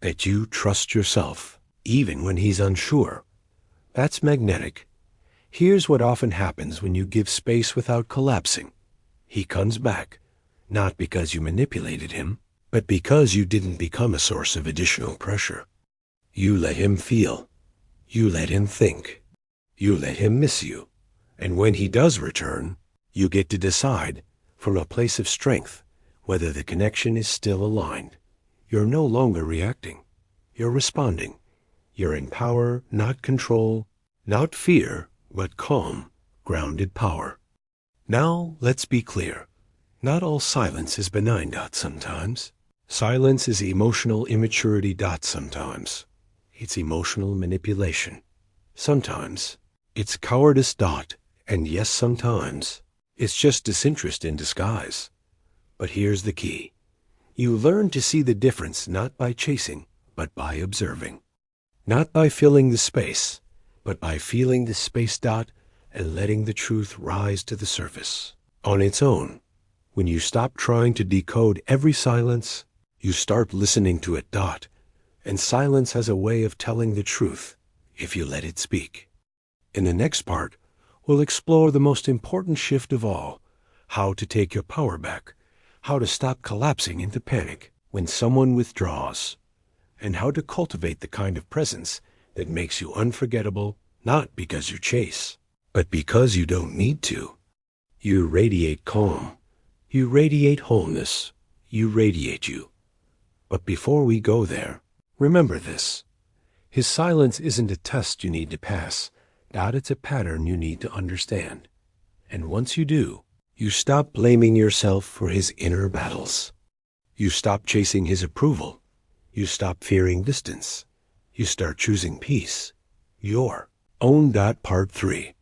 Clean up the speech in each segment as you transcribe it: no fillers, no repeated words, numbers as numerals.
that you trust yourself, even when he's unsure. That's magnetic. Here's what often happens when you give space without collapsing. He comes back, not because you manipulated him, but because you didn't become a source of additional pressure. You let him feel. You let him think. You let him miss you. And when he does return, you get to decide, from a place of strength, whether the connection is still aligned. You're no longer reacting. You're responding. You're in power, not control, not fear, but calm, grounded power. Now, let's be clear. Not all silence is benign. Sometimes. Silence is emotional immaturity. Sometimes. It's emotional manipulation. Sometimes. It's cowardice. And yes, sometimes. It's just disinterest in disguise. But here's the key. You learn to see the difference not by chasing, but by observing. Not by filling the space, but by feeling the space. And letting the truth rise to the surface. On its own. When you stop trying to decode every silence, you start listening to it. And silence has a way of telling the truth, if you let it speak. In the next part, we'll explore the most important shift of all, how to take your power back, how to stop collapsing into panic when someone withdraws, and how to cultivate the kind of presence that makes you unforgettable, not because you chase, but because you don't need to. You radiate calm. You radiate wholeness. You radiate you. But before we go there, remember this. His silence isn't a test you need to pass. It's a pattern you need to understand. And once you do, you stop blaming yourself for his inner battles. You stop chasing his approval. You stop fearing distance. You start choosing peace. Your own. Part 3.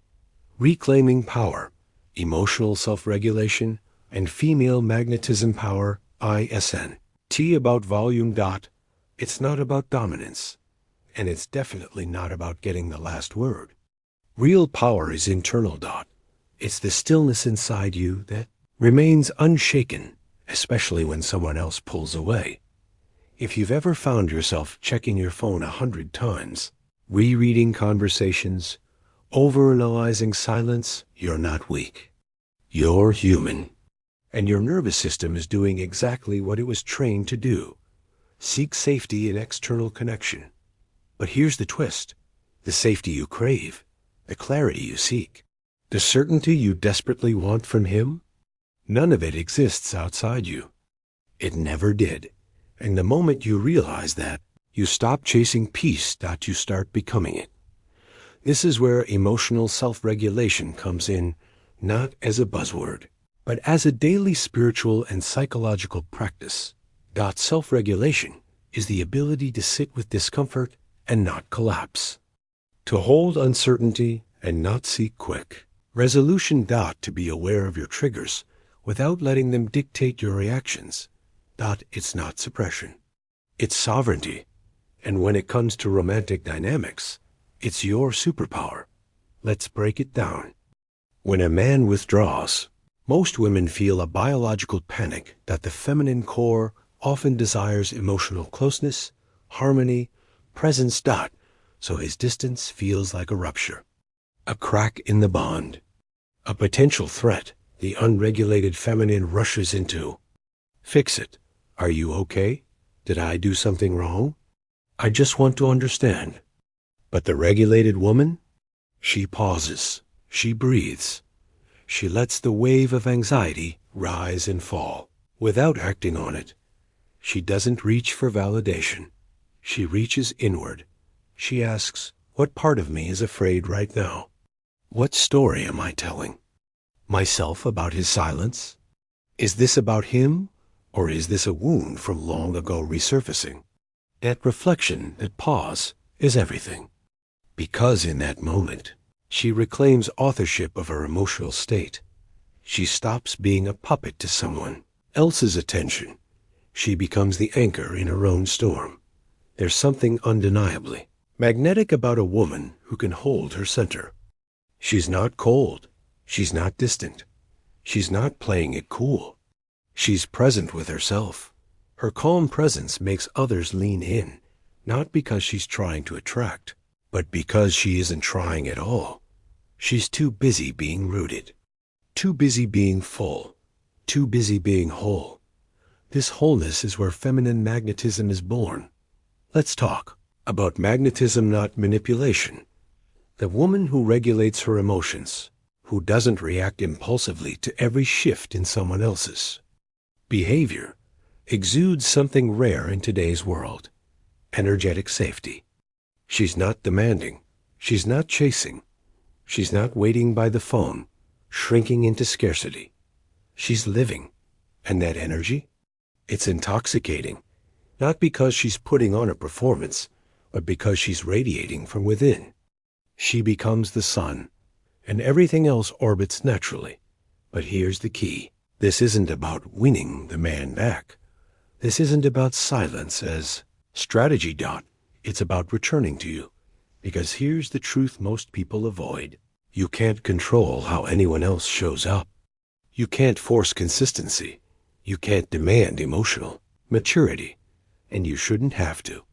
Reclaiming power, emotional self-regulation, and female magnetism power, ISN. T about volume. It's not about dominance. And it's definitely not about getting the last word. Real power is internal. It's the stillness inside you that remains unshaken, especially when someone else pulls away. If you've ever found yourself checking your phone 100 times, rereading conversations, overanalyzing silence, you're not weak. You're human. And your nervous system is doing exactly what it was trained to do. Seek safety in external connection. But here's the twist. The safety you crave, the clarity you seek, the certainty you desperately want from him, none of it exists outside you. It never did. And the moment you realize that, you stop chasing peace. You start becoming it. This is where emotional self-regulation comes in, not as a buzzword, but as a daily spiritual and psychological practice. Self-regulation is the ability to sit with discomfort and not collapse, to hold uncertainty and not seek quick resolution. To be aware of your triggers without letting them dictate your reactions. It's not suppression. It's sovereignty. And when it comes to romantic dynamics, it's your superpower. Let's break it down. When a man withdraws, most women feel a biological panic that the feminine core often desires emotional closeness, harmony, presence. So his distance feels like a rupture, a crack in the bond, a potential threat the unregulated feminine rushes into. Fix it. Are you okay? Did I do something wrong? I just want to understand. But the regulated woman? She pauses. She breathes. She lets the wave of anxiety rise and fall without acting on it. She doesn't reach for validation. She reaches inward. She asks, what part of me is afraid right now? What story am I telling? Myself about his silence? Is this about him, or is this a wound from long ago resurfacing? That reflection, that pause, is everything. Because in that moment, she reclaims authorship of her emotional state. She stops being a puppet to someone else's attention. She becomes the anchor in her own storm. There's something undeniably magnetic about a woman who can hold her center. She's not cold. She's not distant. She's not playing it cool. She's present with herself. Her calm presence makes others lean in Not because she's trying to attract, but because she isn't trying at all. She's too busy being rooted, too busy being full, too busy being whole. This wholeness is where feminine magnetism is born. Let's talk about magnetism, not manipulation. The woman who regulates her emotions, who doesn't react impulsively to every shift in someone else's behavior, exudes something rare in today's world: energetic safety. She's not demanding. She's not chasing. She's not waiting by the phone, shrinking into scarcity. She's living. And that energy? It's intoxicating, not because she's putting on a performance, but because she's radiating from within. She becomes the sun, and everything else orbits naturally. But here's the key. This isn't about winning the man back. This isn't about silence as strategy. It's about returning to you. Because here's the truth most people avoid. You can't control how anyone else shows up. You can't force consistency. You can't demand emotional maturity. And you shouldn't have to.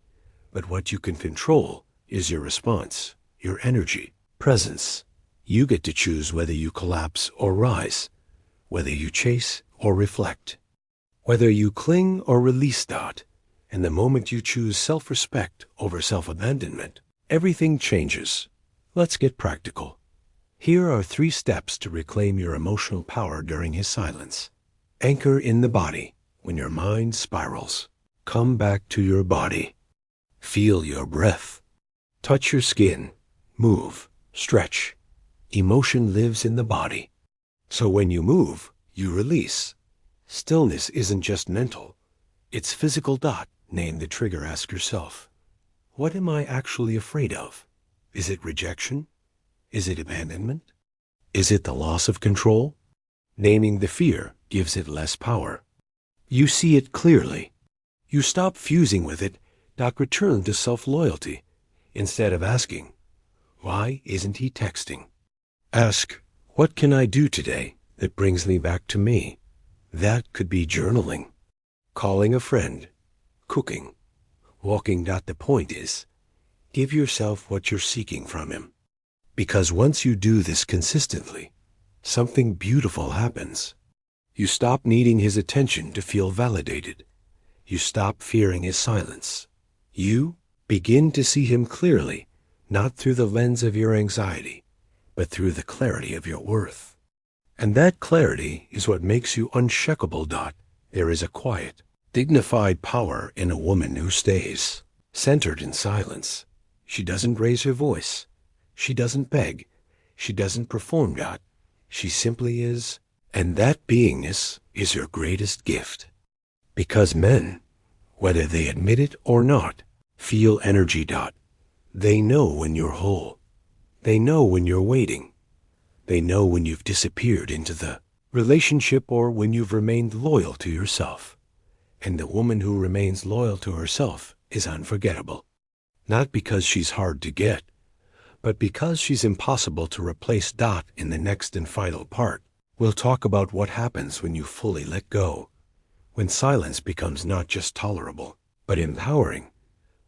But what you can control is your response, your energy, presence. You get to choose whether you collapse or rise, whether you chase or reflect, whether you cling or release. And the moment you choose self-respect over self-abandonment, everything changes. Let's get practical. Here are 3 steps to reclaim your emotional power during his silence. Anchor in the body. When your mind spirals, come back to your body. Feel your breath. Touch your skin. Move. Stretch. Emotion lives in the body. So when you move, you release. Stillness isn't just mental. It's physical. Name the trigger. Ask yourself, what am I actually afraid of? Is it rejection? Is it abandonment? Is it the loss of control? Naming the fear gives it less power. You see it clearly. You stop fusing with it. Return to self-loyalty. Instead of asking, why isn't he texting? Ask, what can I do today that brings me back to me? That could be journaling, calling a friend, cooking, walking. The point is, give yourself what you're seeking from him. Because once you do this consistently, something beautiful happens. You stop needing his attention to feel validated. You stop fearing his silence. You begin to see him clearly, not through the lens of your anxiety, but through the clarity of your worth. And that clarity is what makes you unshakable. There is a quiet, dignified power in a woman who stays centered in silence. She doesn't raise her voice. She doesn't beg. She doesn't perform. She simply is. And that beingness is your greatest gift. Because men, whether they admit it or not, feel energy. They know when you're whole. They know when you're waiting. They know when you've disappeared into the relationship or when you've remained loyal to yourself. And the woman who remains loyal to herself is unforgettable. Not because she's hard to get, but because she's impossible to replace. In the next and final part, we'll talk about what happens when you fully let go, when silence becomes not just tolerable, but empowering,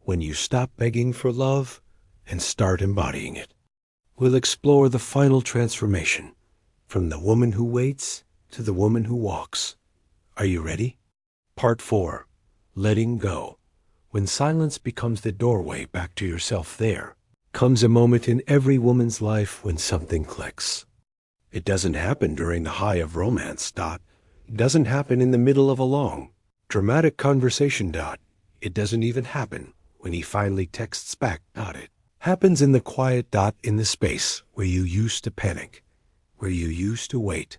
when you stop begging for love and start embodying it. We'll explore the final transformation, from the woman who waits to the woman who walks. Are you ready? Part 4, letting go. When silence becomes the doorway back to yourself, there comes a moment in every woman's life when something clicks. It doesn't happen during the high of romance. It doesn't happen in the middle of a long, dramatic conversation. It doesn't even happen when he finally texts back. It happens in the quiet. In the space where you used to panic, where you used to wait,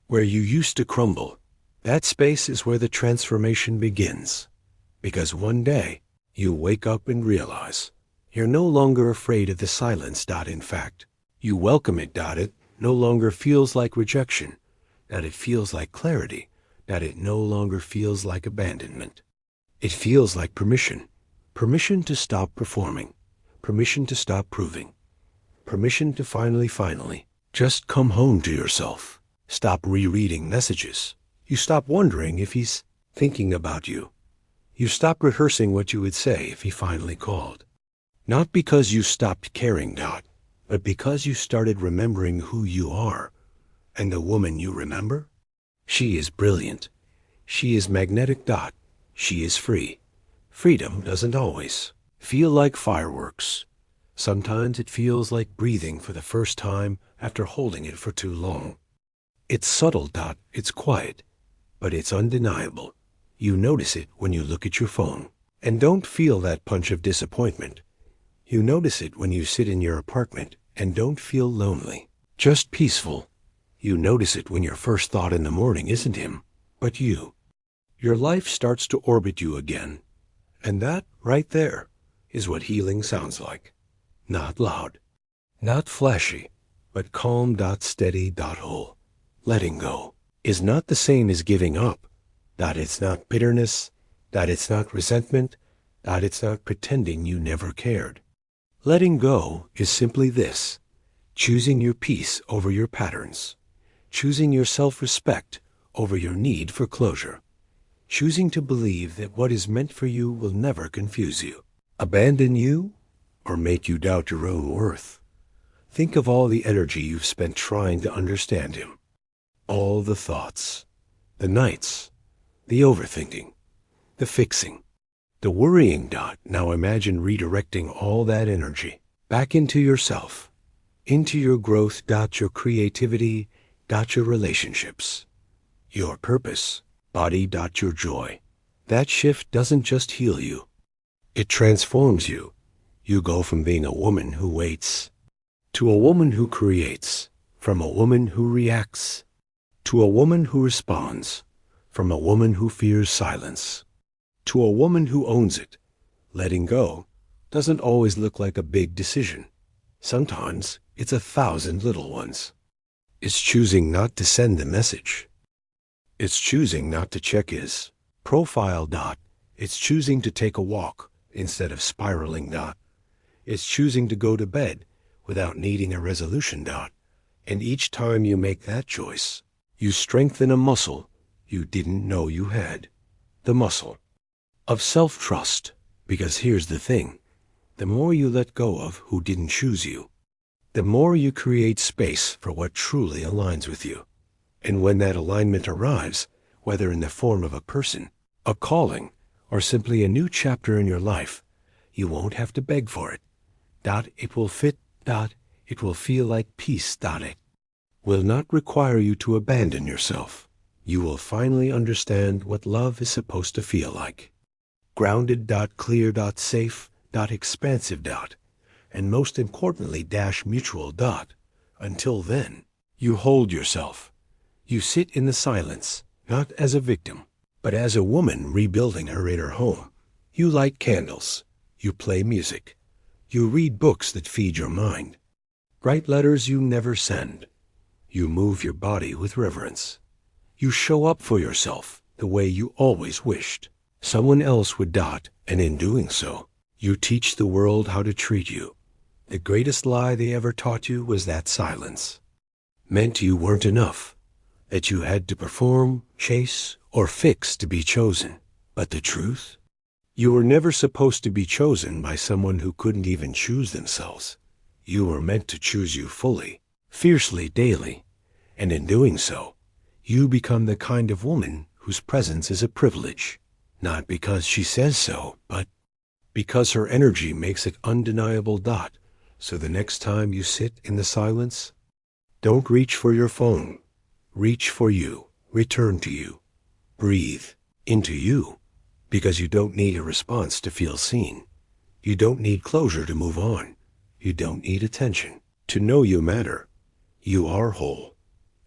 where you used to crumble. That space is where the transformation begins. Because one day, you wake up and realize you're no longer afraid of the silence. In fact, you welcome it. It no longer feels like rejection. It feels like clarity. It no longer feels like abandonment. It feels like permission. Permission to stop performing. Permission to stop proving. Permission to finally, just come home to yourself. Stop rereading messages. You stop wondering if he's thinking about you. You stopped rehearsing what you would say if he finally called. Not because you stopped caring, but because you started remembering who you are. And the woman you remember? She is brilliant. She is magnetic. She is free. Freedom doesn't always feel like fireworks. Sometimes it feels like breathing for the first time after holding it for too long. It's subtle. It's quiet, but it's undeniable. You notice it when you look at your phone. And don't feel that punch of disappointment. You notice it when you sit in your apartment and don't feel lonely, just peaceful. You notice it when your first thought in the morning isn't him, but you. Your life starts to orbit you again. And that, right there, is what healing sounds like. Not loud, not flashy, but calm. Steady. Whole. Letting go is not the same as giving up. That it's not bitterness, that it's not resentment, that it's not pretending you never cared. Letting go is simply this: choosing your peace over your patterns, choosing your self-respect over your need for closure, choosing to believe that what is meant for you will never confuse you, abandon you, or make you doubt your own worth. Think of all the energy you've spent trying to understand him. All the thoughts, the nights, the overthinking, the fixing, the worrying. Now imagine redirecting all that energy back into yourself, into your growth. Your creativity. Your relationships, your purpose, body. Your joy. That shift doesn't just heal you. It transforms you. You go from being a woman who waits to a woman who creates, from a woman who reacts to a woman who responds, from a woman who fears silence to a woman who owns it. Letting go doesn't always look like a big decision. Sometimes it's 1,000 little ones. It's choosing not to send a message. It's choosing not to check his profile. It's choosing to take a walk instead of spiraling. It's choosing to go to bed without needing a resolution. And each time you make that choice, you strengthen a muscle you didn't know you had. The muscle of self-trust. Because here's the thing: the more you let go of who didn't choose you, the more you create space for what truly aligns with you. And when that alignment arrives, whether in the form of a person, a calling, or simply a new chapter in your life, you won't have to beg for it. It will fit. It will feel like peace. It will not require you to abandon yourself. You will finally understand what love is supposed to feel like. Grounded. Clear. Safe. Expansive. And most importantly, mutual. Until then, you hold yourself. You sit in the silence, not as a victim, but as a woman rebuilding her inner home. You light candles. You play music. You read books that feed your mind. Write letters you never send. You move your body with reverence. You show up for yourself the way you always wished someone else would. And in doing so, you teach the world how to treat you. The greatest lie they ever taught you was that silence meant you weren't enough, that you had to perform, chase, or fix to be chosen. But the truth? You were never supposed to be chosen by someone who couldn't even choose themselves. You were meant to choose you fully, fiercely, daily. And in doing so, you become the kind of woman whose presence is a privilege, not because she says so, but because her energy makes it undeniable. So the next time you sit in the silence, don't reach for your phone. Reach for you. Return to you. Breathe into you, because you don't need a response to feel seen. You don't need closure to move on. You don't need attention to know you matter. You are whole.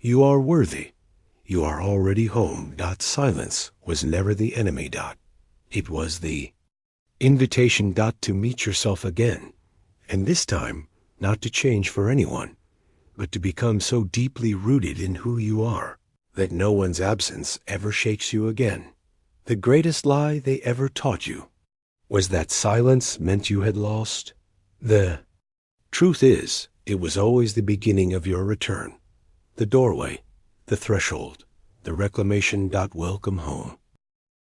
You are worthy. You are already home. Silence was never the enemy. It was the invitation. To meet yourself again. And this time, not to change for anyone, but to become so deeply rooted in who you are that no one's absence ever shakes you again. The greatest lie they ever taught you was that silence meant you had lost. The truth is, it was always the beginning of your return, the doorway, the threshold, the reclamation. Welcome home.